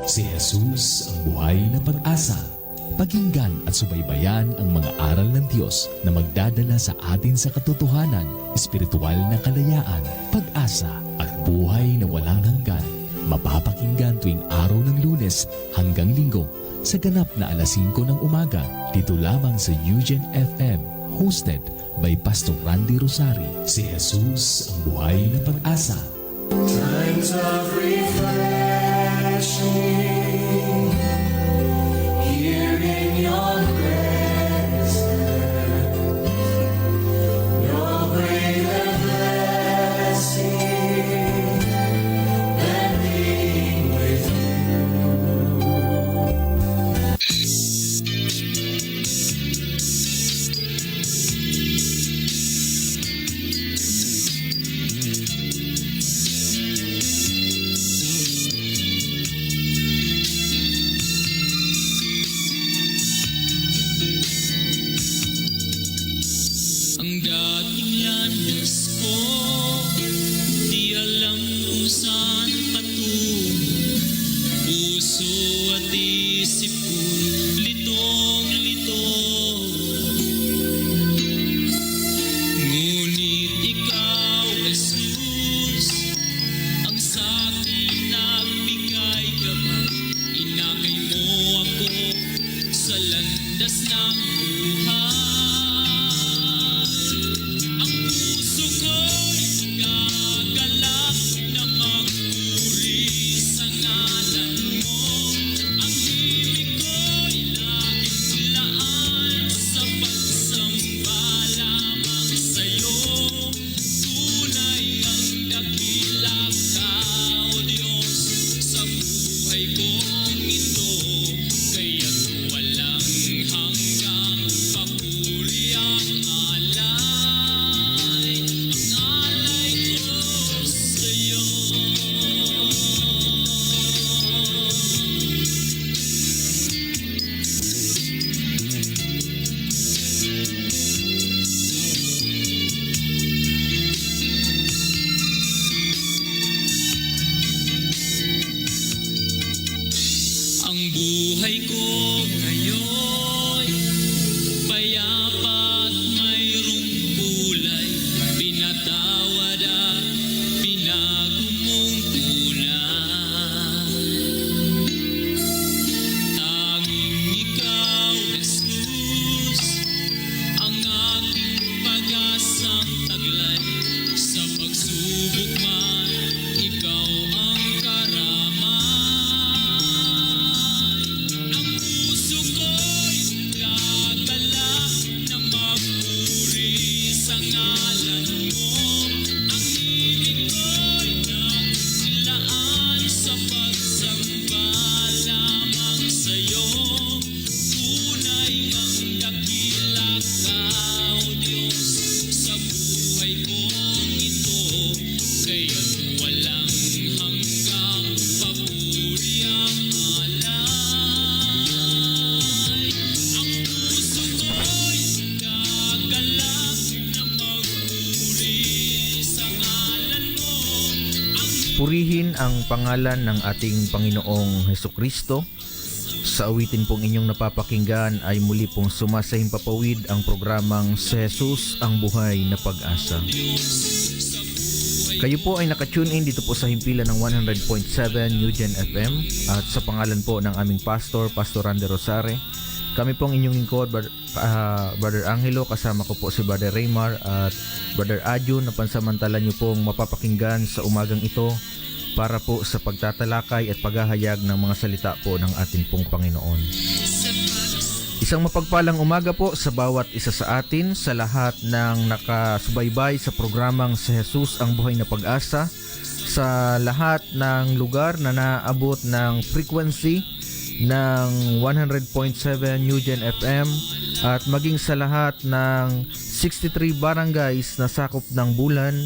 Si Jesus ang buhay na pag-asa. Pakinggan at subaybayan ang mga aral ng Diyos na magdadala sa atin sa katotohanan, espiritual na kalayaan, pag-asa at buhay na walang hanggan. Mapapakinggan tuwing araw ng Lunes hanggang Linggo sa ganap na alas 5 ng umaga dito lamang sa Eugene FM, hosted by Pastor Randy Rosari. Si Jesus ang buhay na pag-asa. Times of refreshing, here in your presence, no greater blessing than being with Ang dating landas ko, di alam kung saan patungo. Puso at isip ko, litong-lito. Ngunit ikaw, Jesus, ang sa'kin nagbigay gabay. Inakay mo ako sa landas ng buhay. Ang puso ko'y gagalak na magpuri sa ngalan mo. Ang himig ko'y laging laan sa pagsamba lamang sa'yo. Tunay ang dakila ka, O Diyos, sa buhay kong ito. Kaya't walang hanggang papuri ang alay ko sa'yo. Ang buhay ko ngayon, payapa at mayroong kulay. Pinatawad at binago mong tunay. Tanging ikaw, Jesus, ang aking pag-asang taglay. Sa pagsubok man, ikaw ang karamay. Ang puso ko'y gagalak na magpuri sa ngalan mo. Ang himig ko'y nakilaan sa pagsamba lamang sa'yo. Tunay ang dakila ka, O Diyos, sa buhay kong ito. Kaya't walang hanggang papuri ang alay. Ang puso ko'y gagalak na magpuri sa ngalan mo. Ang Purihin ang pangalan ng ating Panginoong Hesukristo. Sa awitin pong inyong napapakinggan ay muli pong sumasahimpapawid ang programang Si Jesus ang buhay na pag-asa. Kayo po ay nakatune in dito po sa himpilan ng 100.7 Eugene FM at sa pangalan po ng aming pastor, Pastor Randy Rosare. Kami pong inyong lingkod, Brother Angelo, kasama ko po si Brother Raymar at Brother Adjun na pansamantala nyo pong mapapakinggan sa umagang ito para po sa pagtatalakay at paghahayag ng mga salita po ng ating pong Panginoon. Isang mapagpalang umaga po sa bawat isa sa atin, sa lahat ng nakasubaybay sa programang Si Jesus ang buhay na pag-asa, sa lahat ng lugar na naabot ng frequency ng 100.7 Eugene FM at maging sa lahat ng 63 barangays na sakop ng bulan.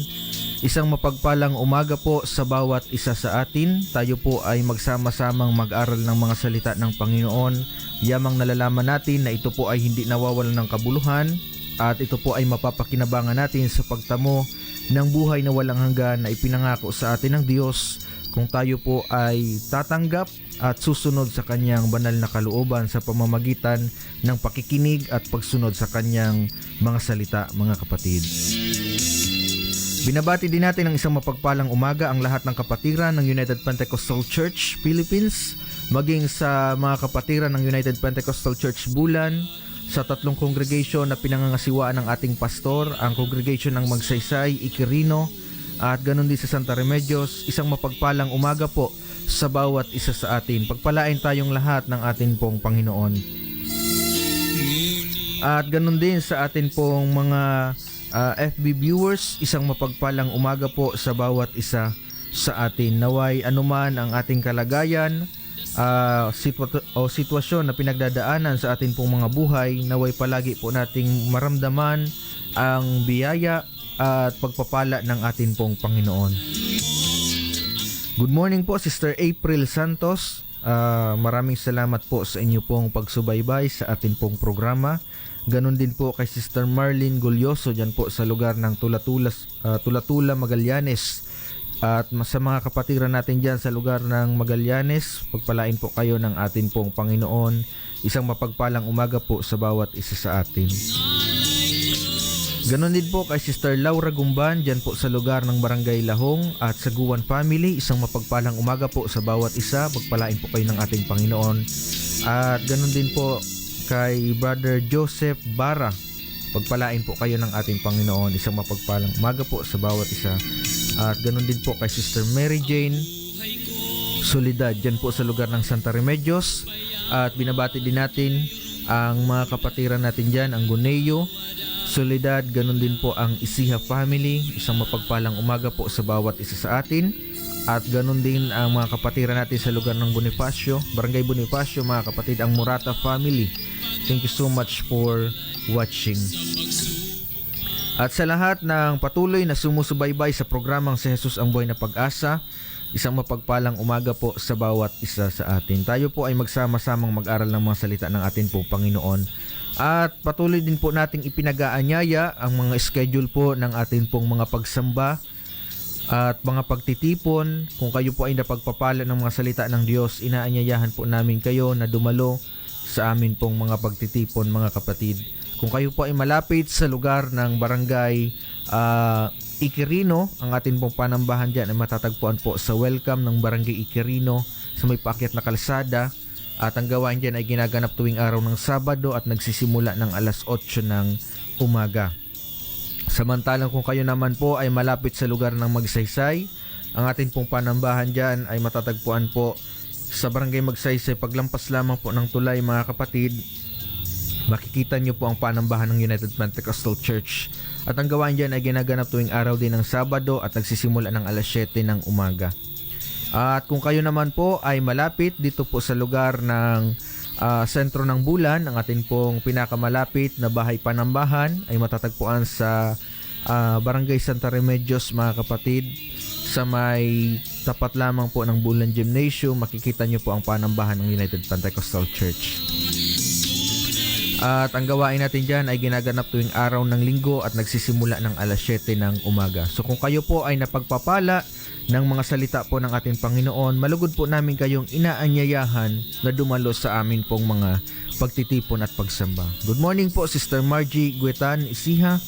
Isang mapagpalang umaga po sa bawat isa sa atin. Tayo po ay magsama-samang mag-aral ng mga salita ng Panginoon. Yamang nalalaman natin na ito po ay hindi nawawalan ng kabuluhan at ito po ay mapapakinabangan natin sa pagtamo ng buhay na walang hanggan na ipinangako sa atin ng Diyos kung tayo po ay tatanggap at susunod sa kanyang banal na kalooban sa pamamagitan ng pakikinig at pagsunod sa kanyang mga salita, mga kapatid. Binabati din natin ng isang mapagpalang umaga ang lahat ng kapatiran ng United Pentecostal Church Philippines, maging sa mga kapatiran ng United Pentecostal Church Bulan, sa tatlong kongregation na pinangangasiwaan ng ating pastor, ang kongregation ng Magsaysay, Iquirino, at ganun din sa Santa Remedios. Isang mapagpalang umaga po sa bawat isa sa atin. Pagpalain tayong lahat ng atin pong Panginoon. At ganun din sa atin pong mga FB viewers, isang mapagpalang umaga po sa bawat isa sa atin. Naway anuman ang ating kalagayan, sitwasyon na pinagdadaanan sa atin pong mga buhay, naway palagi po nating maramdaman ang biyaya at pagpapala ng atin pong Panginoon. Good morning po, Sister April Santos. Maraming salamat po sa inyo pong pagsubaybay sa atin pong programa. Ganon din po kay Sister Marlene Gulyoso dyan po sa lugar ng Tulatula, Magallanes. At sa mga kapatiran natin dyan sa lugar ng Magallanes, pagpalain po kayo ng atin pong Panginoon. Isang mapagpalang umaga po sa bawat isa sa atin. Ganon din po kay Sister Laura Gumban dyan po sa lugar ng Barangay Lahong at sa Guwan Family. Isang mapagpalang umaga po sa bawat isa. Pagpalain po kayo ng ating Panginoon. At ganon din po kay Brother Joseph Bara. Pagpalain po kayo ng ating Panginoon. Isang mapagpalang umaga po sa bawat isa. At ganon din po kay Sister Mary Jane Solidad dyan po sa lugar ng Santa Remedios. At binabati din natin ang mga kapatiran natin dyan, ang Guneo, Solidad, ganon din po ang Isiha Family. Isang mapagpalang umaga po sa bawat isa sa atin. At ganon din ang mga kapatiran natin sa lugar ng Bonifacio, Barangay Bonifacio, mga kapatid, ang Murata Family. Thank you so much for watching. At sa lahat ng patuloy na sumusubaybay sa programang Si Jesus ang Buhay na Pag-asa, isang mapagpalang umaga po sa bawat isa sa atin. Tayo po ay magsama-samang mag-aral ng mga salita ng atin pong Panginoon. At patuloy din po nating ipinag-aanyaya ang mga schedule po ng atin pong mga pagsamba at mga pagtitipon. Kung kayo po ay napagpapala ng mga salita ng Diyos, inaanyayahan po namin kayo na dumalo sa amin pong mga pagtitipon, mga kapatid. Kung kayo po ay malapit sa lugar ng Barangay Iquirino, ang atin pong panambahan dyan ay matatagpuan po sa welcome ng Barangay Iquirino sa may paakyat na kalsada. At ang gawain dyan ay ginaganap tuwing araw ng Sabado at nagsisimula ng alas 8 ng umaga. Samantalang kung kayo naman po ay malapit sa lugar ng Magsaysay, ang atin pong panambahan dyan ay matatagpuan po sa Barangay Magsaysay. Paglampas lamang po ng tulay, mga kapatid, makikita nyo po ang panambahan ng United Pentecostal Church. At ang gawain dyan ay ginaganap tuwing araw din ng Sabado at nagsisimula ng alas 7 ng umaga. At kung kayo naman po ay malapit dito po sa lugar ng sentro ng Bulan, ang atin pong pinakamalapit na bahay panambahan ay matatagpuan sa Barangay Santa Remedios, mga kapatid. Sa may tapat lamang po ng Bulan Gymnasium, makikita nyo po ang panambahan ng United Pentecostal Church. At ang gawain natin dyan ay ginaganap tuwing araw ng Linggo at nagsisimula ng alas 7 ng umaga. So kung kayo po ay napagpapala ng mga salita po ng ating Panginoon, malugod po namin kayong inaanyayahan na dumalo sa amin pong mga pagtitipon at pagsamba. Good morning po, Sister Margie Guetan Isiha,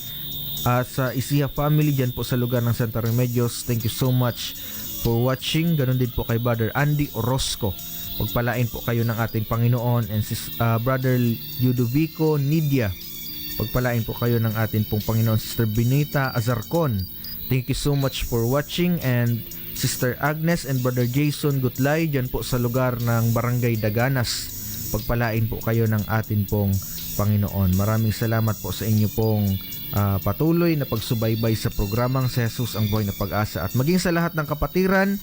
sa Isiha Family dyan po sa lugar ng Santa Remedios. Thank you so much for watching. Ganon din po kay Brother Andy Orozco. Pagpalain po kayo ng ating Panginoon. And Brother Ludovico Nidia, pagpalain po kayo ng ating pong Panginoon. Sister Benita Azarcon, thank you so much for watching. And Sister Agnes and Brother Jason Gutlay dyan po sa lugar ng Barangay Daganas, pagpalain po kayo ng atin pong Panginoon. Maraming salamat po sa inyo pong patuloy na pagsubaybay sa programang Si Jesus ang Buhay na Pag-asa. At maging sa lahat ng kapatiran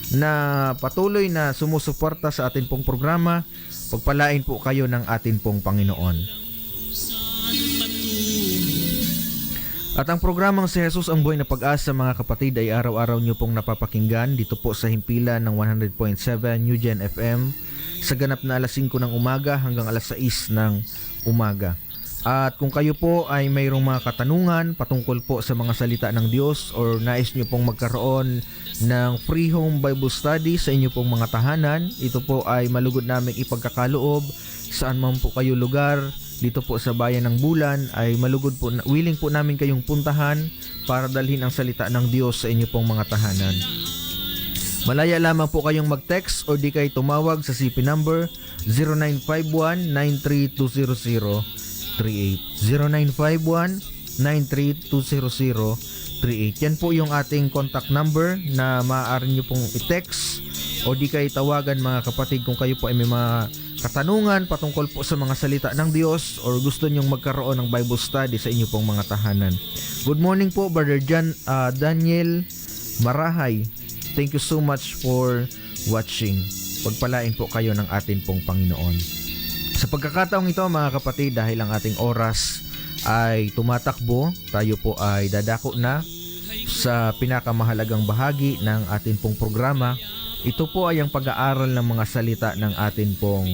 na patuloy na sumusuporta sa atin pong programa, pagpalain po kayo ng atin pong Panginoon. At ang programang Si Jesus ang Buhay na Pag-asa, mga kapatid, ay araw-araw nyo pong napapakinggan dito po sa himpilan ng 100.7 UGen FM sa ganap na alas 5 ng umaga hanggang alas 6 ng umaga. At kung kayo po ay mayroong mga katanungan patungkol po sa mga salita ng Diyos or nais nyo pong magkaroon ng free home Bible study sa inyo pong mga tahanan, ito po ay malugod namin ipagkakaloob saan man po kayo lugar dito po sa Bayan ng Bulan, ay malugod po, willing po namin kayong puntahan para dalhin ang salita ng Diyos sa inyo pong mga tahanan. Malaya lamang po kayong mag-text o di kayo tumawag sa CP number 0951-9320038. 0951-9320038. Yan po yung ating contact number na maaari nyo pong i-text o di kayo tawagan mga kapatid kung kayo po ay may mga katanungan patungkol po sa mga salita ng Diyos or gusto nyong magkaroon ng Bible study sa inyo pong mga tahanan. Good morning po, Brother Daniel Marahay. Thank you so much for watching. Pagpalain po kayo ng atin pong Panginoon. Sa pagkakataong ito mga kapatid, dahil ang ating oras ay tumatakbo, tayo po ay dadako na sa pinakamahalagang bahagi ng atin pong programa. Ito po ay ang pag-aaral ng mga salita ng atin pong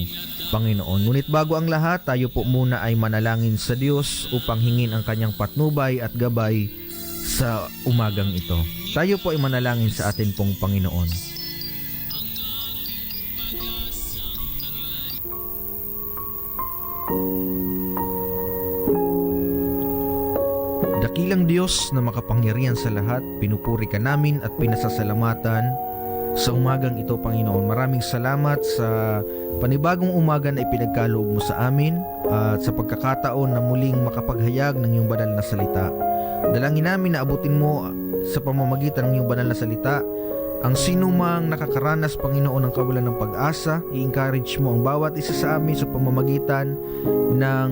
Panginoon. Ngunit bago ang lahat, tayo po muna ay manalangin sa Diyos upang hingin ang kanyang patnubay at gabay sa umagang ito. Tayo po ay manalangin sa atin pong Panginoon. Dakilang Diyos na makapangyarihan sa lahat, pinupuri ka namin at pinasasalamatan sa umagang ito, Panginoon. Maraming salamat sa panibagong umaga na ipinagkaloob mo sa amin at sa pagkakataon na muling makapaghayag ng iyong banal na salita. Dalangin namin na abutin mo sa pamamagitan ng iyong banal na salita ang sinumang nakakaranas, Panginoon, ng kawalan ng pag-asa. I-encourage mo ang bawat isa sa amin sa pamamagitan ng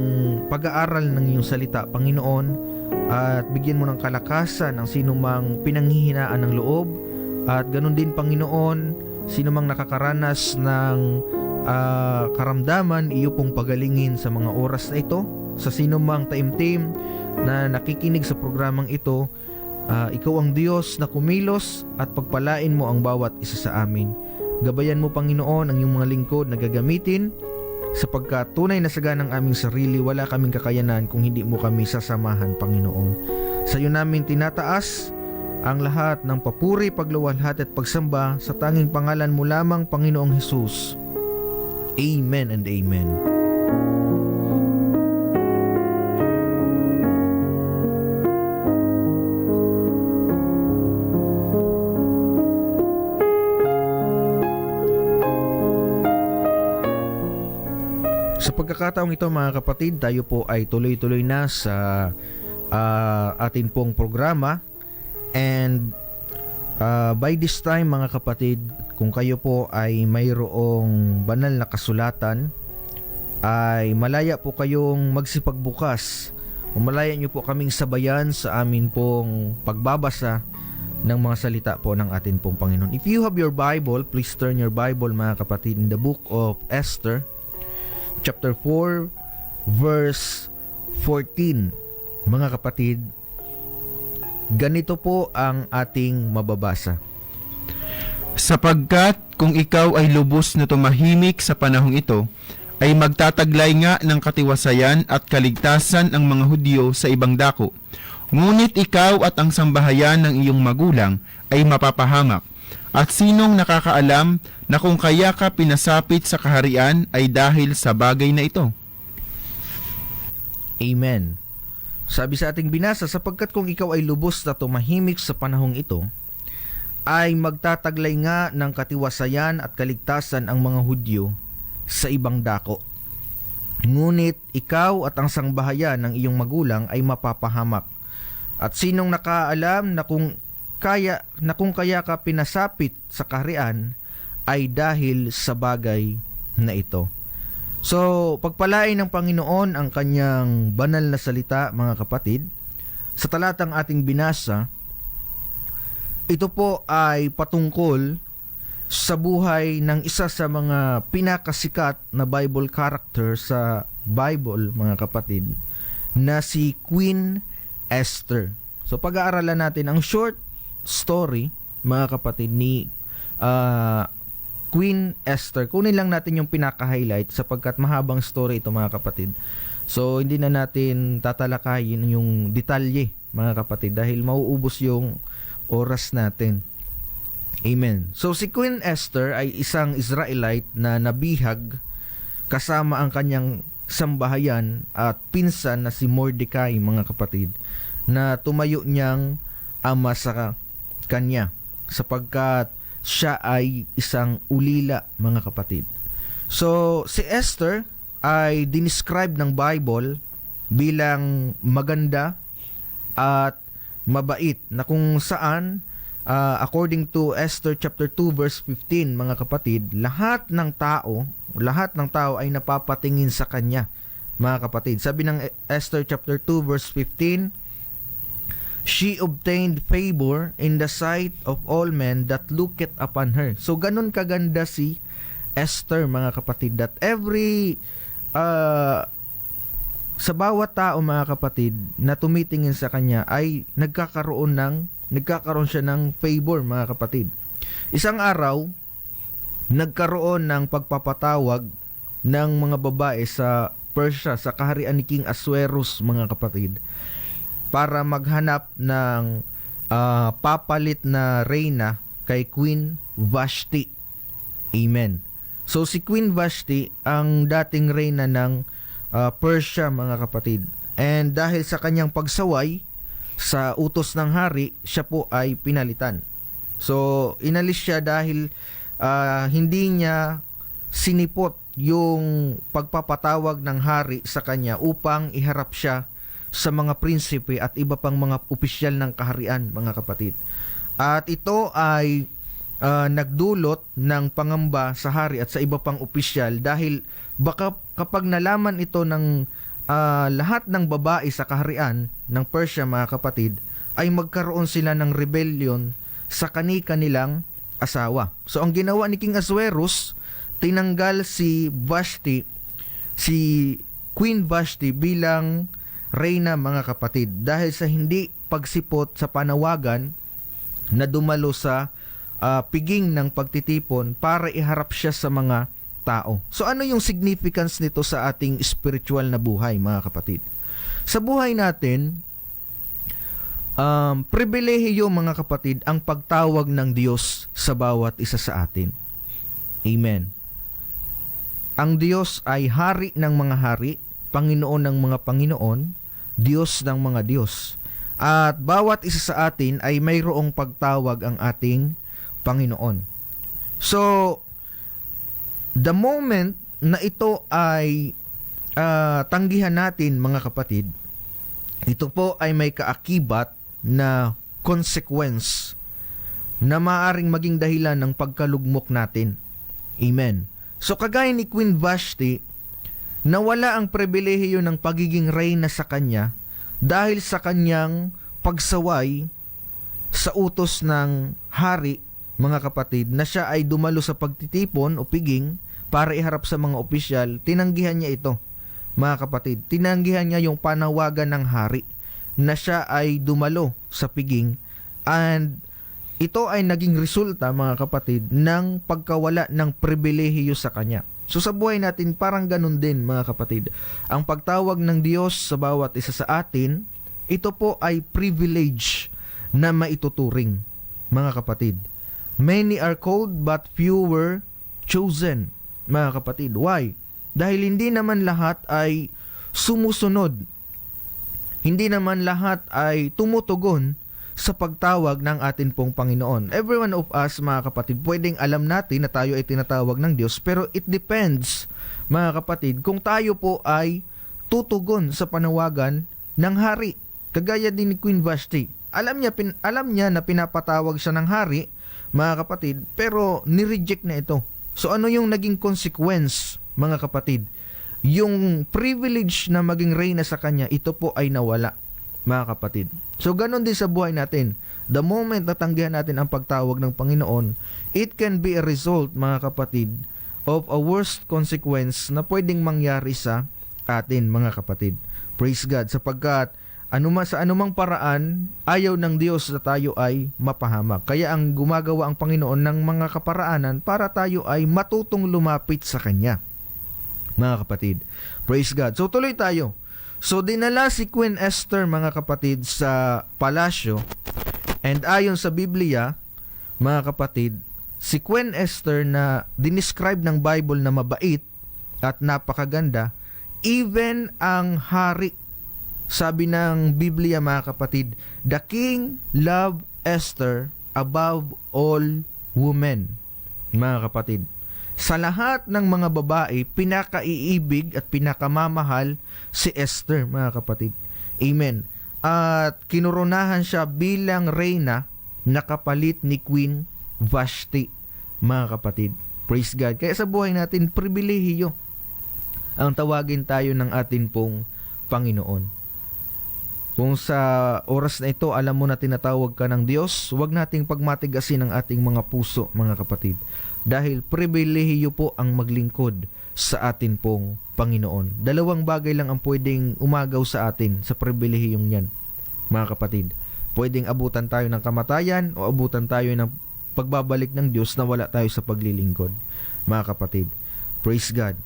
pag-aaral ng iyong salita, Panginoon, at bigyan mo ng kalakasan ang sinumang pinanghihinaan ng loob. At ganun din, Panginoon, sinumang nakakaranas ng karamdaman, iyo pong pagalingin sa mga oras na ito. Sa sinumang taimtim na nakikinig sa programang ito, ikaw ang Diyos na kumilos at pagpalain mo ang bawat isa sa amin. Gabayan mo, Panginoon, ang iyong mga lingkod na gagamitin sapagkat tunay na saga ng aming sarili, wala kaming kakayanan kung hindi mo kami sasamahan, Panginoon. Sa iyo namin tinataas ang lahat ng papuri, pagluwalhati at pagsamba sa tanging pangalan mo lamang, Panginoong Hesus. Amen and Amen. Sa pagkakataong ito mga kapatid, tayo po ay tuloy-tuloy na sa atin pong programa. And by this time mga kapatid, kung kayo po ay mayroong banal na kasulatan, ay malaya po kayong magsipagbukas o malaya nyo po kaming sabayan sa amin pong pagbabasa ng mga salita po ng atin pong Panginoon. If you have your Bible, please turn your Bible mga kapatid in the book of Esther, chapter 4, verse 14. Mga kapatid, ganito po ang ating mababasa. Sapagkat kung ikaw ay lubos na tumahimik sa panahong ito, ay magtataglay nga ng katiwasayan at kaligtasan ang mga Hudyo sa ibang dako. Ngunit ikaw at ang sambahayan ng iyong magulang ay mapapahamak. At sinong nakakaalam na kung kaya ka pinasapit sa kaharian ay dahil sa bagay na ito? Amen. Sabi sa ating binasa, sapagkat kung ikaw ay lubos na tumahimik sa panahong ito, ay magtataglay nga ng katiwasayan at kaligtasan ang mga Hudyo sa ibang dako. Ngunit ikaw at ang sangbahayan ng iyong magulang ay mapapahamak. At sinong nakaalam na kung kaya ka pinasapit sa kaharian ay dahil sa bagay na ito. So, pagpalain ng Panginoon ang kanyang banal na salita, mga kapatid. Sa talatang ating binasa, ito po ay patungkol sa buhay ng isa sa mga pinakasikat na Bible character sa Bible, mga kapatid, na si Queen Esther. So, pag-aaralan natin ang short story, mga kapatid, ni Queen Esther. Kunin lang natin yung pinaka-highlight sapagkat mahabang story ito, mga kapatid. So, hindi na natin tatalakayin yung detalye, mga kapatid, dahil mauubos yung oras natin. Amen. So, si Queen Esther ay isang Israelite na nabihag kasama ang kanyang sambahayan at pinsan na si Mordecai, mga kapatid, na tumayo niyang ama sa kanya sapagkat siya ay isang ulila, mga kapatid. So, si Esther ay dinescribe ng Bible bilang maganda at mabait, na kung saan according to Esther chapter 2 verse 15, mga kapatid, lahat ng tao ay napapatingin sa kanya, mga kapatid. Sabi ng Esther chapter 2 verse 15, she obtained favor in the sight of all men that looketh upon her. So, ganun kaganda si Esther, mga kapatid, that every sa bawat tao, mga kapatid, na tumitingin sa kanya ay nagkakaroon siya ng favor, mga kapatid. Isang araw, nagkaroon ng pagpapatawag ng mga babae sa Persia, sa kaharian ni King Ahasuerus, mga kapatid, para maghanap ng papalit na reyna kay Queen Vashti. Amen. So, si Queen Vashti ang dating reyna ng Persia, mga kapatid. And dahil sa kanyang pagsaway sa utos ng hari, siya po ay pinalitan. So, inalis siya dahil hindi niya sinipot yung pagpapatawag ng hari sa kanya upang iharap siya sa mga prinsipe at iba pang mga opisyal ng kaharian, mga kapatid. At ito ay nagdulot ng pangamba sa hari at sa iba pang opisyal, dahil baka kapag nalaman ito ng lahat ng babae sa kaharian ng Persia, mga kapatid, ay magkaroon sila ng rebellion sa kani-kanilang asawa. So, ang ginawa ni King Ahasuerus, tinanggal si Queen Vashti bilang reyna, mga kapatid, dahil sa hindi pagsipot sa panawagan na dumalo sa piging ng pagtitipon para iharap siya sa mga tao. So, ano yung significance nito sa ating spiritual na buhay, mga kapatid? Sa buhay natin, pribilehiyo, mga kapatid, ang pagtawag ng Diyos sa bawat isa sa atin. Amen. Ang Diyos ay hari ng mga hari, Panginoon ng mga Panginoon, Diyos ng mga Diyos. At bawat isa sa atin ay mayroong pagtawag ang ating Panginoon. So, the moment na ito ay tanggihan natin, mga kapatid, ito po ay may kaakibat na consequence na maaaring maging dahilan ng pagkalugmok natin. Amen. So, kagaya ni Queen Vashti, nawala ang pribilehiyo ng pagiging reyna sa kanya dahil sa kanyang pagsaway sa utos ng hari, mga kapatid, na siya ay dumalo sa pagtitipon o piging para iharap sa mga opisyal. Tinanggihan niya ito, mga kapatid. Tinanggihan niya yung panawagan ng hari na siya ay dumalo sa piging, and ito ay naging resulta, mga kapatid, ng pagkawala ng pribilehiyo sa kanya. So, sa buhay natin, parang ganun din, mga kapatid. Ang pagtawag ng Diyos sa bawat isa sa atin, ito po ay privilege na maituturing, mga kapatid. Many are called but few were chosen, mga kapatid. Why? Dahil hindi naman lahat ay sumusunod. Hindi naman lahat ay tumutugon sa pagtawag ng atin pong Panginoon. Every one of us, mga kapatid, pwedeng alam natin na tayo ay tinatawag ng Diyos, pero it depends, mga kapatid, kung tayo po ay tutugon sa panawagan ng hari. Kagaya din ni Queen Vashti. Alam niya na pinapatawag siya ng hari, mga kapatid, pero nireject na ito. So, ano yung naging consequence, mga kapatid? Yung privilege na maging reyna sa kanya, ito po ay nawala, mga kapatid. So, ganun din sa buhay natin. The moment natanggihan natin ang pagtawag ng Panginoon, it can be a result, mga kapatid, of a worst consequence na pwedeng mangyari sa atin, mga kapatid. Praise God, sapagkat sa anumang paraan, ayaw ng Diyos na tayo ay mapahamak. Kaya ang gumagawa ang Panginoon ng mga kaparaanan para tayo ay matutong lumapit sa Kanya. mga kapatid. Praise God. So tuloy tayo. So dinala si Queen Esther, mga kapatid, sa palasyo, and ayon sa Biblia, mga kapatid, si Queen Esther na dinescribe ng Bible na mabait at napakaganda, even ang hari, sabi ng Biblia, mga kapatid, the king loved Esther above all women, mga kapatid. Sa lahat ng mga babae, pinakaiibig at pinakamamahal si Esther, mga kapatid. Amen. At kinurunahan siya bilang reyna na kapalit ni Queen Vashti, mga kapatid. Praise God. Kaya sa buhay natin, pribilehiyo ang tawagin tayo ng atin pong Panginoon. Kung sa oras na ito, alam mo na tinatawag ka ng Diyos, huwag nating pagmatigasin ang ating mga puso, mga kapatid. Dahil pribilehiyo po ang maglingkod sa atin pong Panginoon. Dalawang bagay lang ang pwedeng umagaw sa atin sa pribilehiyong yan, mga kapatid. Pwedeng abutan tayo ng kamatayan o abutan tayo ng pagbabalik ng Diyos na wala tayo sa paglilingkod, mga kapatid. Praise God.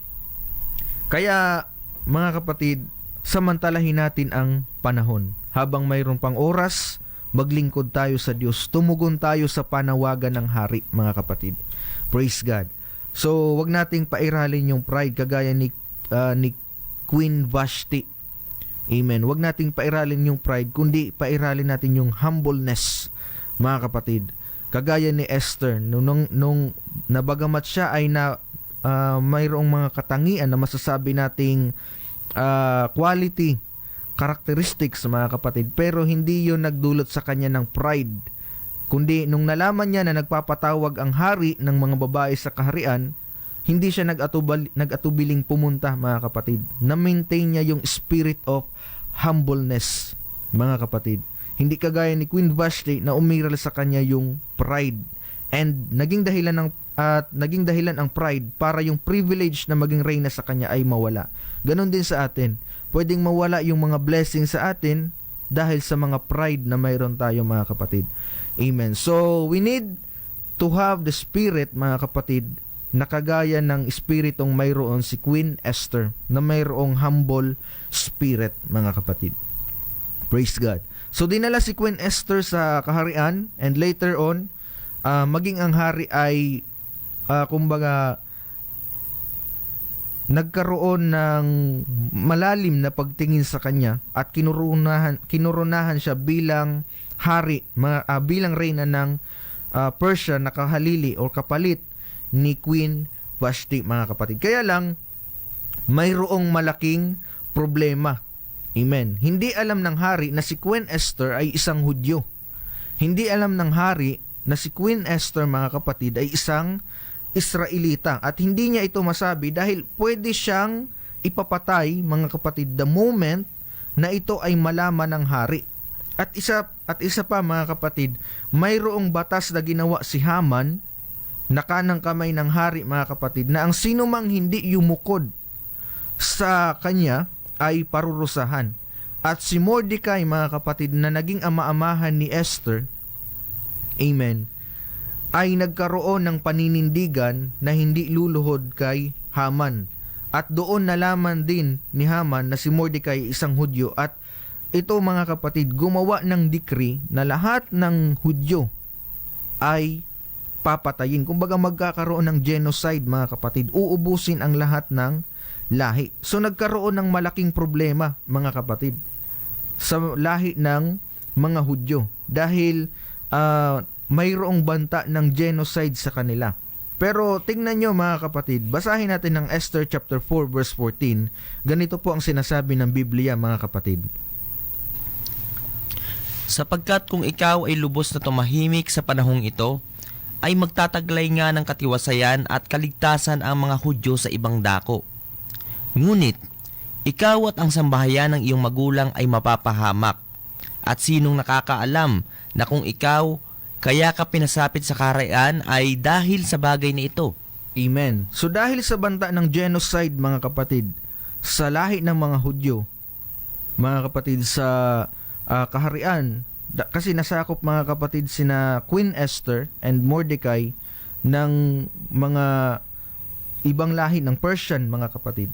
Kaya, mga kapatid, samantalahin natin ang panahon. Habang mayroon pang oras, maglingkod tayo sa Diyos. Tumugon tayo sa panawagan ng hari, mga kapatid. Praise God. So, wag nating pairalin yung pride kagaya ni Queen Vashti. Amen. Wag nating pairalin yung pride, kundi pairalin natin yung humbleness, mga kapatid. Kagaya ni Esther, nung nabagamat siya ay mayroong mga katangian na masasabi nating quality, characteristics, mga kapatid, pero hindi yun nagdulot sa kanya ng pride. Kundi nung nalaman niya na nagpapatawag ang hari ng mga babae sa kaharian, hindi siya nag-atubiling pumunta, mga kapatid. Na-maintain niya yung spirit of humbleness, mga kapatid. Hindi kagaya ni Queen Vashti na umiral sa kanya yung pride. And naging dahilan ang pride para yung privilege na maging reyna sa kanya ay mawala. Ganon din sa atin. Pwedeng mawala yung mga blessings sa atin dahil sa mga pride na mayroon tayo, mga kapatid. Amen. So, we need to have the spirit, mga kapatid, na kagaya ng spiritong mayroon si Queen Esther, na mayroong humble spirit, mga kapatid. Praise God. So, dinala si Queen Esther sa kaharian, and later on, maging ang hari ay, nagkaroon ng malalim na pagtingin sa kanya at kinurunahan siya bilang hari, bilang reyna ng Persia na kahalili o kapalit ni Queen Vashti, mga kapatid. Kaya lang, mayroong malaking problema. Amen. Hindi alam ng hari na si Queen Esther ay isang Hudyo. Hindi alam ng hari na si Queen Esther, mga kapatid, ay isang Israelita. At hindi niya ito masabi dahil pwede siyang ipapatay, mga kapatid, the moment na ito ay malaman ng hari. At isa pa, mga kapatid, mayroong batas na ginawa si Haman na kanang kamay ng hari, mga kapatid, na ang sinumang hindi yumukod sa kanya ay parurusahan. At si Mordecai, mga kapatid, na naging ama-amahan ni Esther, amen, ay nagkaroon ng paninindigan na hindi luluhod kay Haman. At doon nalaman din ni Haman na si Mordecai isang Hudyo, at ito, mga kapatid, gumawa ng decree na lahat ng Hudyo ay papatayin. Kumbaga magkakaroon ng genocide, mga kapatid. Uubusin ang lahat ng lahi. So nagkaroon ng malaking problema, mga kapatid, sa lahi ng mga Hudyo dahil mayroong banta ng genocide sa kanila. Pero tingnan nyo, mga kapatid, basahin natin ng Esther chapter 4 verse 14. Ganito po ang sinasabi ng Biblia, mga kapatid. Sapagkat kung ikaw ay lubos na tumahimik sa panahong ito, ay magtataglay nga ng katiwasayan at kaligtasan ang mga Hudyo sa ibang dako. Ngunit, ikaw at ang sambahayan ng iyong magulang ay mapapahamak. At sinong nakakaalam na kung ikaw kaya ka pinasapit sa kaharian ay dahil sa bagay na ito. Amen. So dahil sa banta ng genocide, mga kapatid, sa lahi ng mga Hudyo, mga kapatid, sa kaharian, kasi nasakop, mga kapatid, sina Queen Esther and Mordecai ng mga ibang lahi ng Persian, mga kapatid.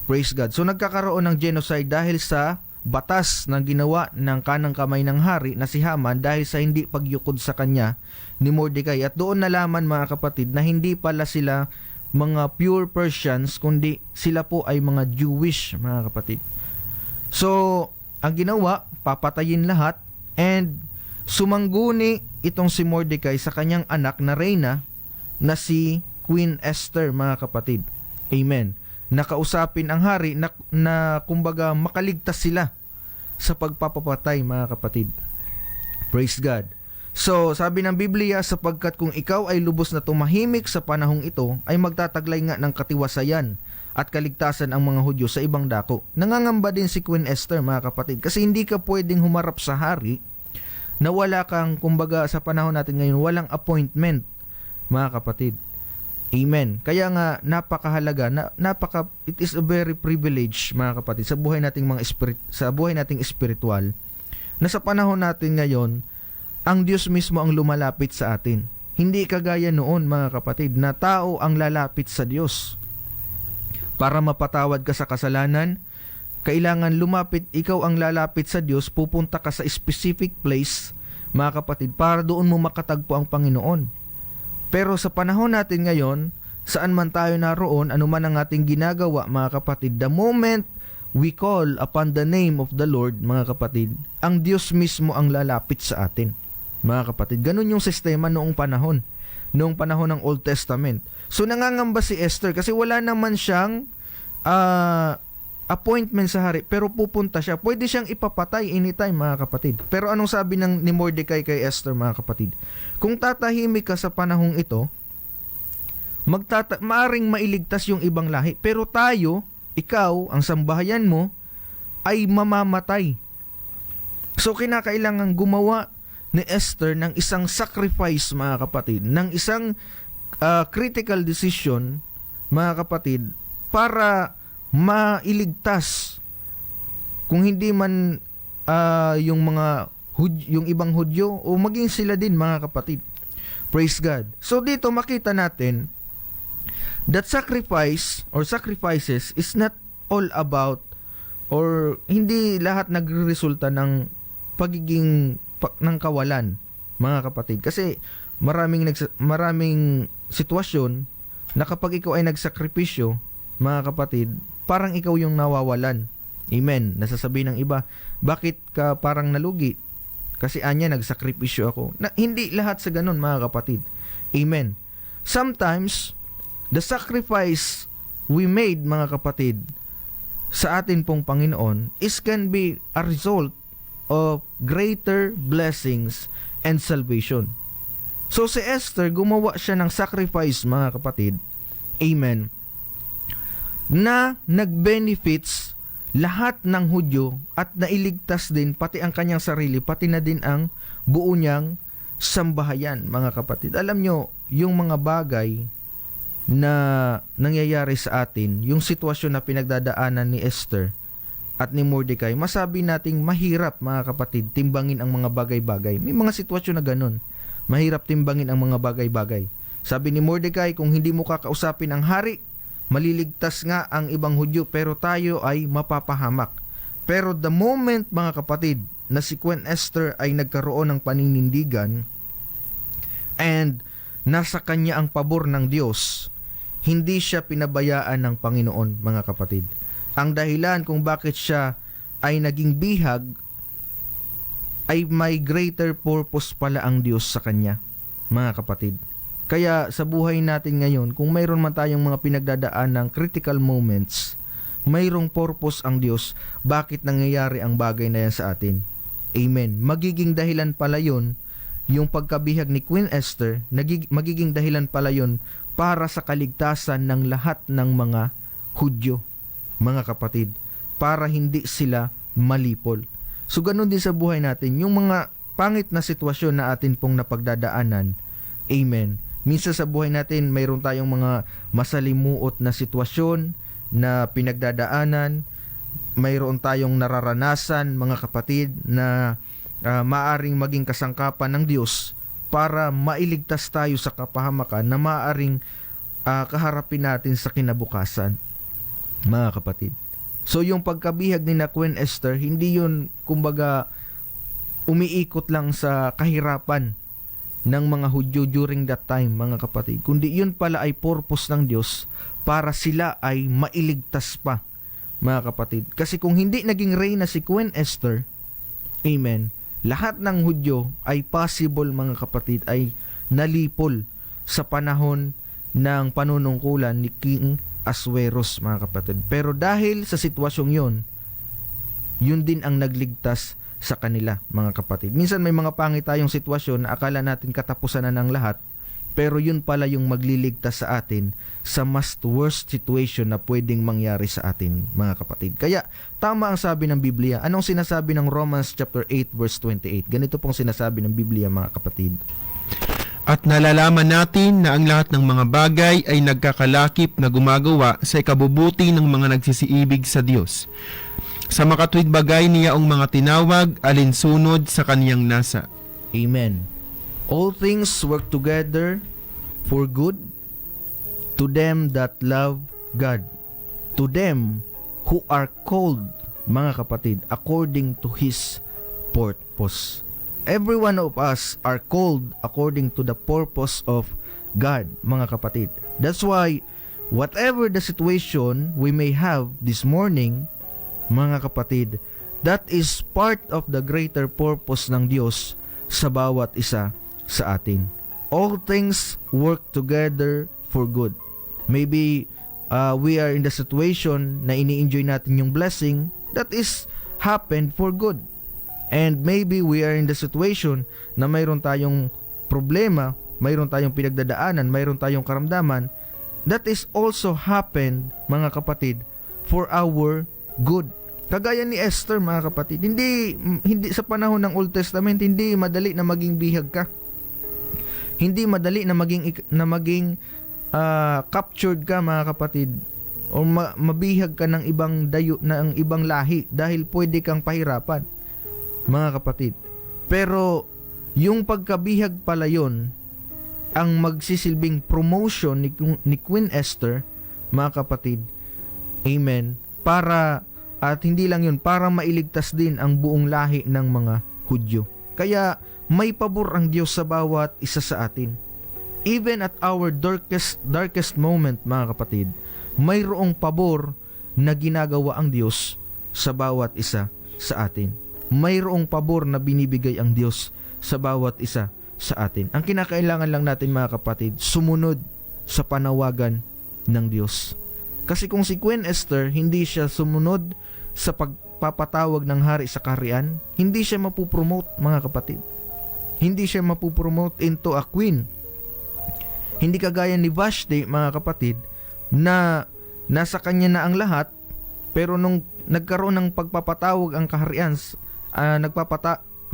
Praise God. So nagkakaroon ng genocide dahil sa batas na ginawa ng kanang kamay ng hari na si Haman dahil sa hindi pagyukod sa kanya ni Mordecai. At doon nalaman, mga kapatid, na hindi pala sila mga pure Persians, kundi sila po ay mga Jewish, mga kapatid. So, ang ginawa, papatayin lahat, and sumangguni itong si Mordecai sa kanyang anak na reyna na si Queen Esther, mga kapatid. Amen. Nakausapin ang hari na kumbaga makaligtas sila sa pagpapapatay, mga kapatid. Praise God. So, sabi ng Biblia, sapagkat kung ikaw ay lubos na tumahimik sa panahong ito, ay magtataglay nga ng katiwasayan at kaligtasan ang mga Hudyo sa ibang dako. Nangangamba din si Queen Esther, mga kapatid, kasi hindi ka pwedeng humarap sa hari na wala kang, kumbaga sa panahon natin ngayon, walang appointment, mga kapatid. Amen. Kaya nga napakahalaga, it is a very privilege, mga kapatid, sa buhay nating sa buhay nating espiritual, na sa panahon natin ngayon, ang Diyos mismo ang lumalapit sa atin. Hindi kagaya noon, mga kapatid, na tao ang lalapit sa Diyos. Para mapatawad ka sa kasalanan, kailangan lumapit, ikaw ang lalapit sa Diyos, pupunta ka sa specific place, mga kapatid, para doon mo makatagpo ang Panginoon. Pero sa panahon natin ngayon, saan man tayo naroon, anuman ang ating ginagawa, mga kapatid, the moment we call upon the name of the Lord, mga kapatid, ang Diyos mismo ang lalapit sa atin, mga kapatid. Ganun yung sistema noong panahon ng Old Testament. So nangangamba si Esther kasi wala naman siyang appointment sa hari, pero pupunta siya. Pwede siyang ipapatay anytime, mga kapatid. Pero anong sabi ni Mordecai kay Esther, mga kapatid? Kung tatahimik ka sa panahong ito, maaring mailigtas yung ibang lahi. Pero tayo, ikaw, ang sambahayan mo, ay mamamatay. So kinakailangan gumawa ni Esther ng isang sacrifice, mga kapatid, ng isang critical decision, mga kapatid, para mailigtas, kung hindi man yung ibang Hudyo o maging sila din, mga kapatid. Praise God. So dito makita natin that sacrifice or sacrifices is not all about, or hindi lahat nagreresulta ng pagiging ng kawalan, mga kapatid. Kasi maraming sitwasyon na kapag ikaw ay nagsakripisyo, mga kapatid, parang ikaw yung nawawalan. Amen. Nasasabi ng iba, bakit ka parang nalugi? Kasi anya, nagsakripisyo ako. Hindi lahat sa ganun, mga kapatid. Amen. Sometimes, the sacrifice we made, mga kapatid, sa atin pong Panginoon can be a result of greater blessings and salvation. So si Esther, gumawa siya ng sacrifice, mga kapatid. Amen. Na nag-benefits lahat ng Hudyo at nailigtas din pati ang kanyang sarili, pati na din ang buo niyang sambahayan, mga kapatid. Alam nyo, yung mga bagay na nangyayari sa atin, yung sitwasyon na pinagdadaanan ni Esther at ni Mordecai, masabi nating mahirap, mga kapatid, timbangin ang mga bagay-bagay. May mga sitwasyon na ganun. Mahirap timbangin ang mga bagay-bagay. Sabi ni Mordecai, kung hindi mo kakausapin ang hari, maliligtas nga ang ibang Hudyo, pero tayo ay mapapahamak. Pero the moment, mga kapatid, na si Queen Esther ay nagkaroon ng paninindigan and nasa kanya ang pabor ng Diyos, hindi siya pinabayaan ng Panginoon, mga kapatid. Ang dahilan kung bakit siya ay naging bihag ay may greater purpose pala ang Diyos sa kanya, mga kapatid. Kaya sa buhay natin ngayon, kung mayroon man tayong mga pinagdadaan ng critical moments, mayroong purpose ang Diyos bakit nangyayari ang bagay na yan sa atin. Amen. Magiging dahilan pala yun, yung pagkabihag ni Queen Esther, magiging dahilan pala yun para sa kaligtasan ng lahat ng mga Hudyo, mga kapatid, para hindi sila malipol. So ganun din sa buhay natin, yung mga pangit na sitwasyon na atin pong napagdadaanan, amen. Minsan sa buhay natin, mayroon tayong mga masalimuot na sitwasyon na pinagdadaanan, mayroon tayong nararanasan, mga kapatid, na maaring maging kasangkapan ng Diyos para mailigtas tayo sa kapahamakan na maaring kaharapin natin sa kinabukasan, mga kapatid. So yung pagkabihag ni na Queen Esther, hindi yun kumbaga umiikot lang sa kahirapan ng mga Hudyo during that time, mga kapatid. Kundi yun pala ay purpose ng Diyos para sila ay mailigtas pa, mga kapatid. Kasi kung hindi naging reyna si Queen Esther, amen, lahat ng Hudyo ay possible, mga kapatid, ay nalipol sa panahon ng panunungkulan ni King Asweros, mga kapatid. Pero dahil sa sitwasyong yun din ang nagligtas sa kanila, mga kapatid. Minsan may mga pangit tayong sitwasyon na akala natin katapusan na ng lahat, pero yun pala yung magliligtas sa atin sa mas worst situation na pwedeng mangyari sa atin, mga kapatid. Kaya tama ang sabi ng Biblia. Anong sinasabi ng Romans chapter 8 verse 28? Ganito pong sinasabi ng Biblia, mga kapatid. At nalalaman natin na ang lahat ng mga bagay ay nagkakalakip na gumagawa sa ikabubuti ng mga nagsisiibig sa Diyos. Sa makatwid bagay niyaong mga tinawag, alinsunod sa kaniyang nasa. Amen. All things work together for good to them that love God, to them who are called, mga kapatid, according to His purpose. Every one of us are called according to the purpose of God, mga kapatid. That's why, whatever the situation we may have this morning, mga kapatid, that is part of the greater purpose ng Diyos sa bawat isa sa atin. All things work together for good. Maybe we are in the situation na ini-enjoy natin yung blessing that is happened for good. And maybe we are in the situation na mayroon tayong problema, mayroon tayong pinagdadaanan, mayroon tayong karamdaman that is also happened, mga kapatid, for our good. Kagaya ni Esther, mga kapatid, hindi sa panahon ng Old Testament, hindi madali na maging bihag ka. Hindi madali na maging captured ka, mga kapatid, o mabihag ka ng ibang lahi dahil pwede kang pahirapan, mga kapatid. Pero yung pagkabihag pala yon ang magsisilbing promotion ni Queen Esther, mga kapatid. Amen. At hindi lang yun, para mailigtas din ang buong lahi ng mga Hudyo. Kaya may pabor ang Diyos sa bawat isa sa atin. Even at our darkest moment, mga kapatid, mayroong pabor na ginagawa ang Diyos sa bawat isa sa atin. Mayroong pabor na binibigay ang Diyos sa bawat isa sa atin. Ang kinakailangan lang natin, mga kapatid, sumunod sa panawagan ng Diyos. Kasi kung si Queen Esther hindi siya sumunod sa pagpapatawag ng hari sa kaharian, hindi siya mapupromote, mga kapatid. Hindi siya mapupromote into a queen. Hindi kagaya ni Vashti, mga kapatid, na nasa kanya na ang lahat, pero nung nagkaroon ng pagpapatawag ang kaharian,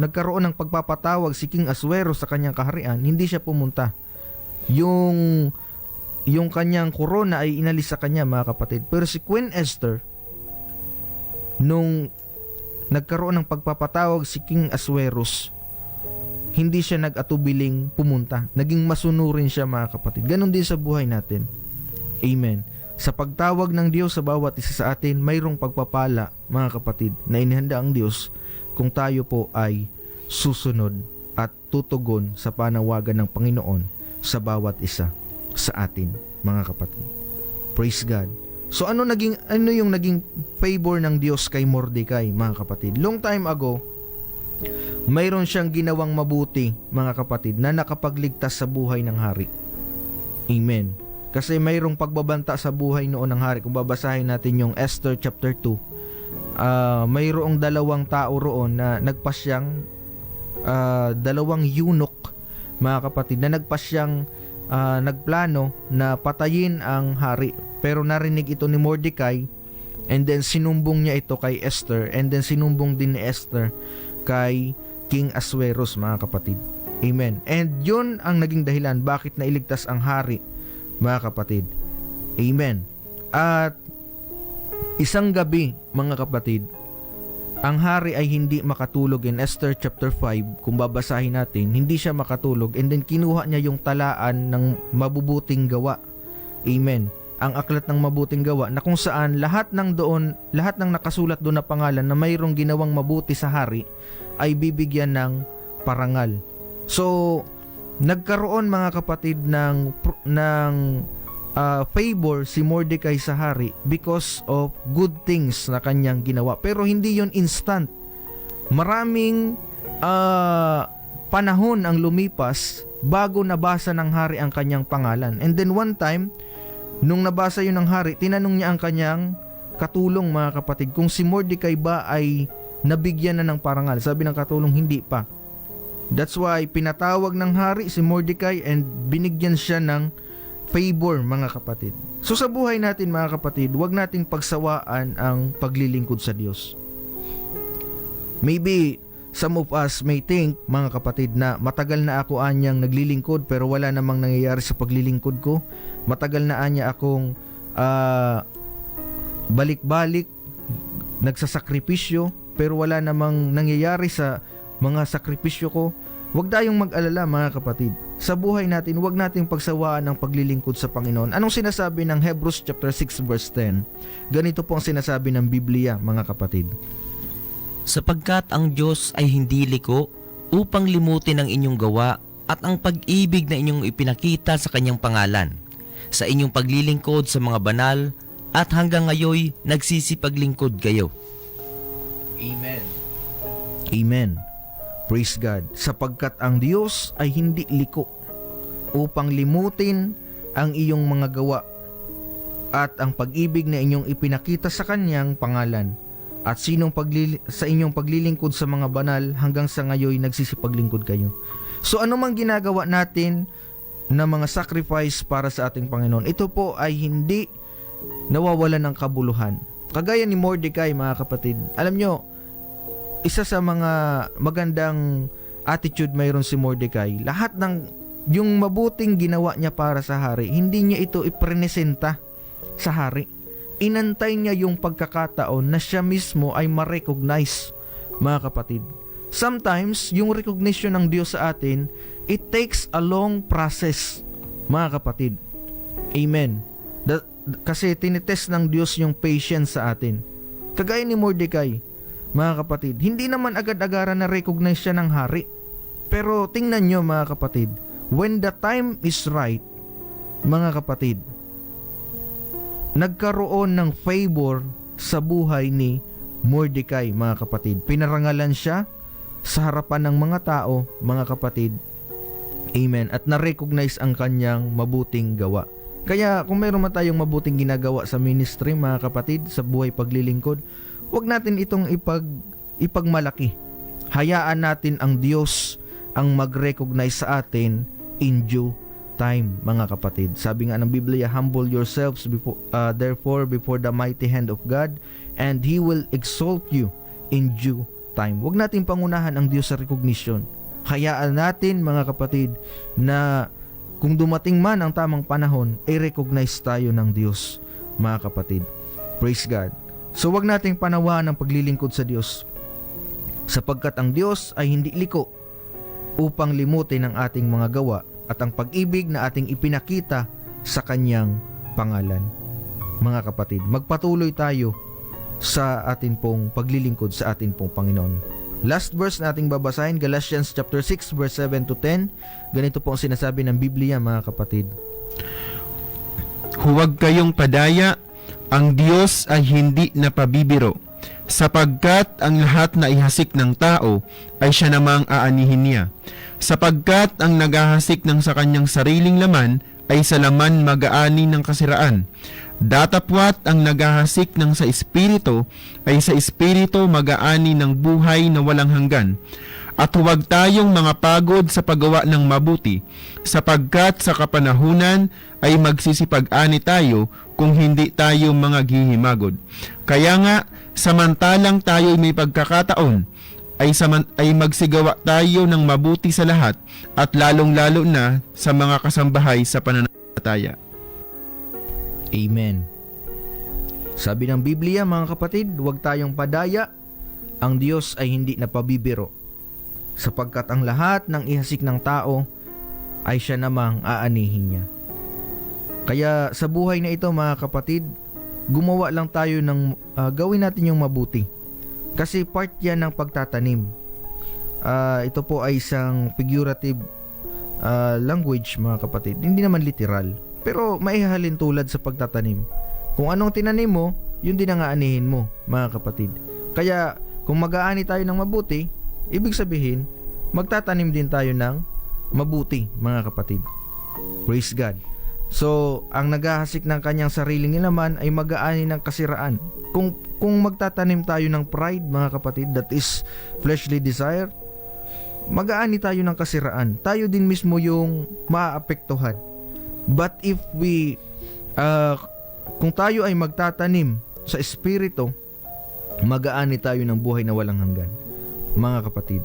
nagkaroon ng pagpapatawag si King Asweros sa kanyang kaharian, hindi siya pumunta. Yung kanyang korona ay inalis sa kanya, mga kapatid. Pero si Queen Esther, nung nagkaroon ng pagpapatawag si King Asweros, hindi siya nag-atubiling pumunta. Naging masunurin siya, mga kapatid. Ganon din sa buhay natin. Amen. Sa pagtawag ng Diyos sa bawat isa sa atin, mayroong pagpapala, mga kapatid, na inihanda ang Diyos kung tayo po ay susunod at tutugon sa panawagan ng Panginoon sa bawat isa sa atin, mga kapatid. Praise God. So ano yung naging favor ng Diyos kay Mordecai, mga kapatid? Long time ago, mayroon siyang ginawang mabuti, mga kapatid, na nakapagligtas sa buhay ng hari. Amen. Kasi mayroong pagbabanta sa buhay noon ng hari. Kung babasahin natin yung Esther chapter 2, mayroong dalawang tao roon na nagpasyang dalawang eunuch, mga kapatid, na nagpasyang nagplano na patayin ang hari. Pero narinig ito ni Mordecai, and then sinumbong niya ito kay Esther, and then sinumbong din ni Esther kay King Asweros, mga kapatid. Amen. And yun ang naging dahilan bakit nailigtas ang hari, mga kapatid. Amen. At isang gabi, mga kapatid, ang hari ay hindi makatulog. In Esther chapter 5, kung babasahin natin, hindi siya makatulog, and then kinuha niya yung talaan ng mabubuting gawa Amen. Ang aklat ng mabuting gawa na kung saan lahat ng nakasulat doon na pangalan na mayroong ginawang mabuti sa hari ay bibigyan ng parangal. So, nagkaroon mga kapatid ng favor si Mordecai sa hari because of good things na kanyang ginawa. Pero hindi yon instant. Maraming panahon ang lumipas bago nabasa ng hari ang kanyang pangalan. And then one time, nung nabasa yun ng hari, tinanong niya ang kanyang katulong mga kapatid kung si Mordecai ba ay nabigyan na ng parangal. Sabi ng katulong, hindi pa. That's why pinatawag ng hari si Mordecai and binigyan siya ng favor mga kapatid. So sa buhay natin mga kapatid, huwag nating pagsawaan ang paglilingkod sa Diyos. Maybe some of us may think mga kapatid na matagal na ako anyang naglilingkod pero wala namang nangyayari sa paglilingkod ko. Matagal na anya akong balik-balik nagsasakripisyo pero wala namang nangyayari sa mga sakripisyo ko. Huwag tayong mag-alala mga kapatid. Sa buhay natin, huwag nating pagsawaan ang paglilingkod sa Panginoon. Anong sinasabi ng Hebrews chapter 6 verse 10? Ganito po ang sinasabi ng Biblia mga kapatid. Sapagkat ang Diyos ay hindi liko upang limutin ang inyong gawa at ang pag-ibig na inyong ipinakita sa kanyang pangalan, sa inyong paglilingkod sa mga banal at hanggang ngayoy nagsisipaglingkod kayo. Amen. Amen. Praise God. Sapagkat ang Diyos ay hindi liko upang limutin ang iyong mga gawa at ang pag-ibig na inyong ipinakita sa kanyang pangalan. At sa inyong paglilingkod sa mga banal hanggang sa ngayoy nagsisipaglingkod kayo. So ano mang ginagawa natin na mga sacrifice para sa ating Panginoon, ito po ay hindi nawawalan ng kabuluhan. Kagaya ni Mordecai mga kapatid. Alam nyo, isa sa mga magandang attitude mayroon si Mordecai. Lahat ng yung mabuting ginawa niya para sa hari, hindi niya ito ipresenta sa hari. Inantay niya yung pagkakataon na siya mismo ay ma-recognize, mga kapatid. Sometimes, yung recognition ng Diyos sa atin, it takes a long process, mga kapatid. Amen. Kasi tinitest ng Diyos yung patience sa atin. Kagaya ni Mordecai, mga kapatid, hindi naman agad-agaran na recognize siya ng hari. Pero tingnan nyo mga kapatid, when the time is right, mga kapatid, nagkaroon ng favor sa buhay ni Mordecai, mga kapatid. Pinarangalan siya sa harapan ng mga tao, mga kapatid. Amen. At na-recognize ang kanyang mabuting gawa. Kaya kung mayroon man tayong mabuting ginagawa sa ministry, mga kapatid, sa buhay paglilingkod, huwag natin itong ipagmalaki. Hayaan natin ang Diyos ang mag-recognize sa atin in due time, mga kapatid. Sabi nga ng Biblia, humble yourselves therefore before the mighty hand of God, and He will exalt you in due time. Huwag natin pangunahan ang Diyos sa recognition. Hayaan natin, mga kapatid, na kung dumating man ang tamang panahon, i-recognize tayo ng Diyos, mga kapatid. Praise God. So huwag nating panawaan ang paglilingkod sa Diyos, sapagkat ang Diyos ay hindi liko upang limutin ang ating mga gawa at ang pag-ibig na ating ipinakita sa kanyang pangalan. Mga kapatid, magpatuloy tayo sa atin pong paglilingkod sa atin pong Panginoon. Last verse na ating babasahin, Galatians chapter 6 verse 7 to 10. Ganito po ang sinasabi ng Biblia, mga kapatid. Huwag kayong padaya, ang Diyos ay hindi napabibiro, sapagkat ang lahat na ihasik ng tao ay siya namang aanihin niya. Sapagkat ang naghahasik ng sa kanyang sariling laman ay sa laman mag-aani ng kasiraan. Datapwat ang naghahasik ng sa espiritu ay sa espiritu mag-aani ng buhay na walang hanggan. At huwag tayong mga pagod sa paggawa ng mabuti, sapagkat sa kapanahunan ay magsisipag-ani tayo kung hindi tayo mga gihimagod. Kaya nga, samantalang tayo may pagkakataon, ay magsigawa tayo ng mabuti sa lahat at lalong-lalo na sa mga kasambahay sa pananampalataya. Amen. Sabi ng Biblia, mga kapatid, huwag tayong padaya, ang Diyos ay hindi napabibiro, sapagkat ang lahat ng ihasik ng tao ay siya namang aanihin niya. Kaya sa buhay na ito mga kapatid, gumawa lang tayo ng gawin natin yung mabuti. Kasi part yan ng pagtatanim. Ito po ay isang figurative language mga kapatid. Hindi naman literal. Pero maihahalin tulad sa pagtatanim. Kung anong tinanim mo, yun din ang aanihin mo mga kapatid. Kaya kung mag-aani tayo ng mabuti, ibig sabihin, magtatanim din tayo ng mabuti mga kapatid. Praise God. So, ang naghahasik ng kanyang sariling ilaman ay mag-aani ng kasiraan. Kung magtatanim tayo ng pride, mga kapatid, that is fleshly desire, mag-aani tayo ng kasiraan. Tayo din mismo yung maaapektuhan. But if we, kung tayo ay magtatanim sa espiritu, mag-aani tayo ng buhay na walang hanggan. Mga kapatid,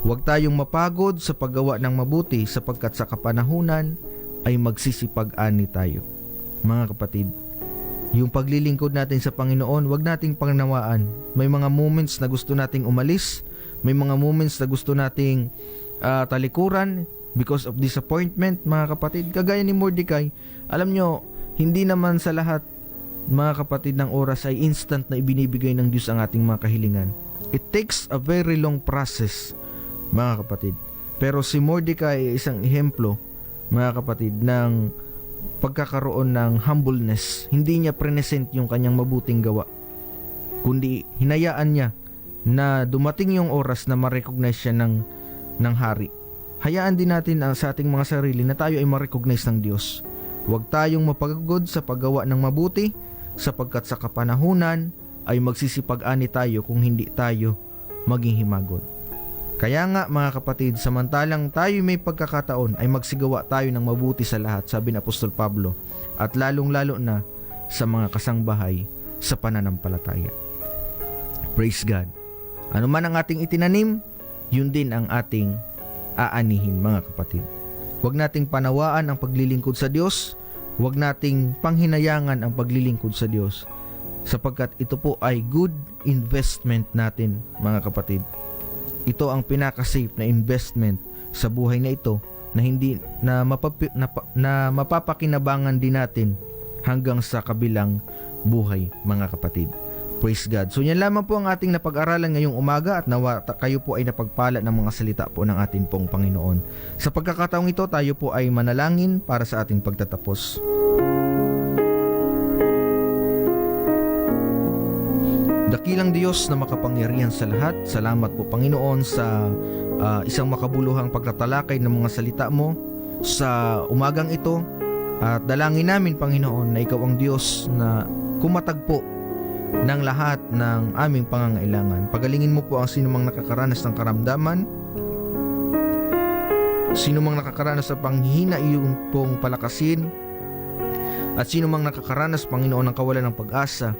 huwag tayong mapagod sa paggawa ng mabuti sapagkat sa kapanahunan ay magsisipag-ani tayo. Mga kapatid, yung paglilingkod natin sa Panginoon, wag nating pangnawaan. May mga moments na gusto nating umalis, may mga moments na gusto nating talikuran because of disappointment, mga kapatid. Kagaya ni Mordecai, alam nyo, hindi naman sa lahat, mga kapatid, ng oras ay instant na ibinibigay ng Diyos ang ating mga kahilingan. It takes a very long process, mga kapatid. Pero si Mordecai ay isang ehemplo, mga kapatid, ng pagkakaroon ng humbleness. Hindi niya present yung kanyang mabuting gawa, kundi hinayaan niya na dumating yung oras na ma-recognize siya ng hari. Hayaan din natin sa ating mga sarili na tayo ay ma-recognize ng Diyos. Huwag tayong mapagod sa paggawa ng mabuti sapagkat sa kapanahunan ay magsisipag-ani tayo kung hindi tayo maging himagon. Kaya nga mga kapatid, samantalang tayo may pagkakataon ay magsigawa tayo ng mabuti sa lahat, sabi ni Apostol Pablo, at lalong-lalo na sa mga kasangbahay sa pananampalataya. Praise God. Ano man ang ating itinanim, yun din ang ating aanihin mga kapatid. Huwag nating panawaan ang paglilingkod sa Diyos, huwag nating panghinayangan ang paglilingkod sa Diyos, sapagkat ito po ay good investment natin mga kapatid. Ito ang pinaka-safe na investment sa buhay na ito na hindi na mapapakinabangan din natin hanggang sa kabilang buhay mga kapatid. Praise God. So yan lamang po ang ating napag-aralan ngayong umaga at nawa kayo po ay napagpala ng mga salita po ng ating pong Panginoon. Sa pagkakataong ito, tayo po ay manalangin para sa ating pagtatapos. Dakilang Diyos na makapangyarihan sa lahat, salamat po Panginoon sa isang makabuluhang pagtatalakay ng mga salita mo sa umagang ito, at dalangin namin Panginoon na ikaw ang Diyos na kumatagpo ng lahat ng aming pangangailangan. Pagalingin mo po ang sinumang nakakaranas ng karamdaman, sinumang nakakaranas sa panghihina, iyong pong palakasin, at sinumang nakakaranas Panginoon ng kawalan ng pag-asa,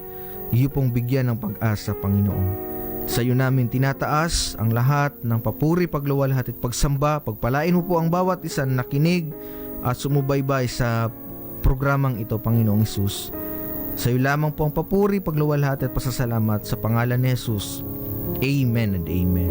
iyo pong bigyan ng pag-asa, Panginoon. Sa iyo namin tinataas ang lahat ng papuri, pagluwalhati at pagsamba. Pagpalain mo po ang bawat isa na nakinig at sumubaybay sa programang ito, Panginoong Hesus. Sa iyo lamang po ang papuri, pagluwalhati at pasasalamat sa pangalan ni Jesus. Amen and amen.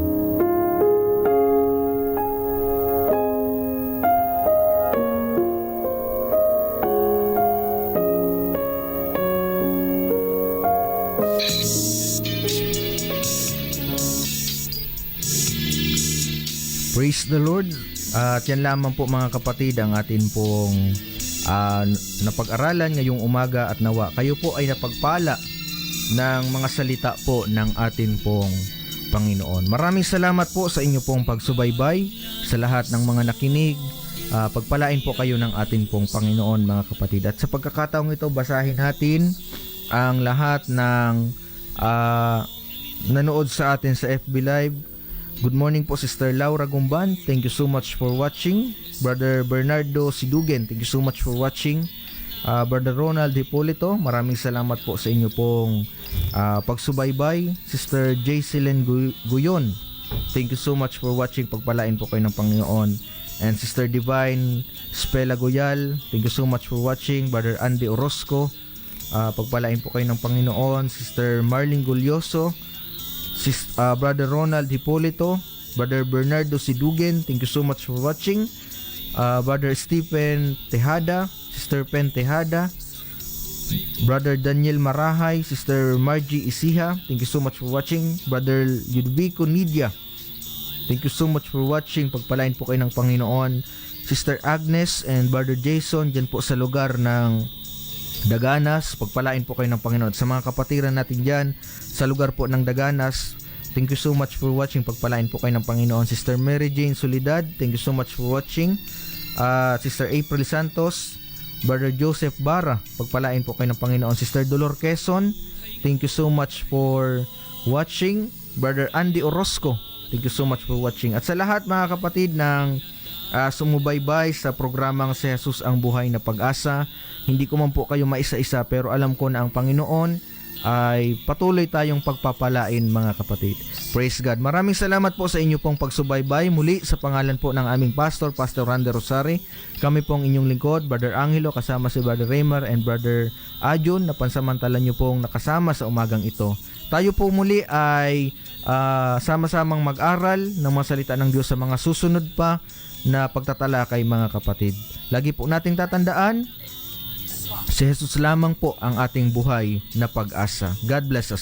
Praise the Lord. At yan lamang po mga kapatid ang atin pong napag-aralan ngayong umaga, at nawa kayo po ay napagpala ng mga salita po ng atin pong Panginoon. Maraming salamat po sa inyo pong pagsubaybay, sa lahat ng mga nakinig. Pagpalain po kayo ng atin pong Panginoon mga kapatid. At sa pagkakataong ito, basahin natin ang lahat ng nanood sa atin sa FB Live. Good morning po Sister Laura Gumban, thank you so much for watching. Brother Bernardo Sidugen, thank you so much for watching. Brother Ronald Hipolito, maraming salamat po sa inyo pong pagsubaybay. Sister Jaycelen Guyon, thank you so much for watching. Pagpalain po kayo ng Panginoon. And Sister Divine Spela Goyal, thank you so much for watching. Brother Andy Orozco, pagpalain po kayo ng Panginoon. Sister Marlene Gulyoso, Brother Ronald Hipolito, Brother Bernardo Sidugen, thank you so much for watching. Brother Stephen Tejada, Sister Pen Tejada, Brother Daniel Marahay, Sister Margie Isiha, thank you so much for watching. Brother Ludvico Nidia, thank you so much for watching. Pagpalain po kayo ng Panginoon. Sister Agnes and Brother Jason, dyan po sa lugar ng Daganas, pagpalain po kayo ng Panginoon. Sa mga kapatiran natin dyan, sa lugar po ng Daganas, thank you so much for watching. Pagpalain po kayo ng Panginoon. Sister Mary Jane Solidad, thank you so much for watching. Sister April Santos, Brother Joseph Bara, pagpalain po kayo ng Panginoon. Sister Dolor Quezon, thank you so much for watching. Brother Andy Orozco, thank you so much for watching. At sa lahat mga kapatid ng sumubaybay sa programang Si Jesus ang Buhay na Pag-asa, hindi ko man po kayo maisa-isa pero alam ko na ang Panginoon ay patuloy tayong pagpapalain mga kapatid. Praise God. Maraming salamat po sa inyo pong pagsubaybay. Muli sa pangalan po ng aming pastor, Pastor Randy Rosari, kami pong inyong lingkod, Brother Angelo, kasama si Brother Raymar and Brother Ajon, na pansamantala nyo pong nakasama sa umagang ito. Tayo po muli ay sama-samang mag-aral ng mga salita ng Diyos sa mga susunod pa na pagtatalakay mga kapatid. Lagi po nating tatandaan, si Jesus lamang po ang ating buhay na pag-asa. God bless us.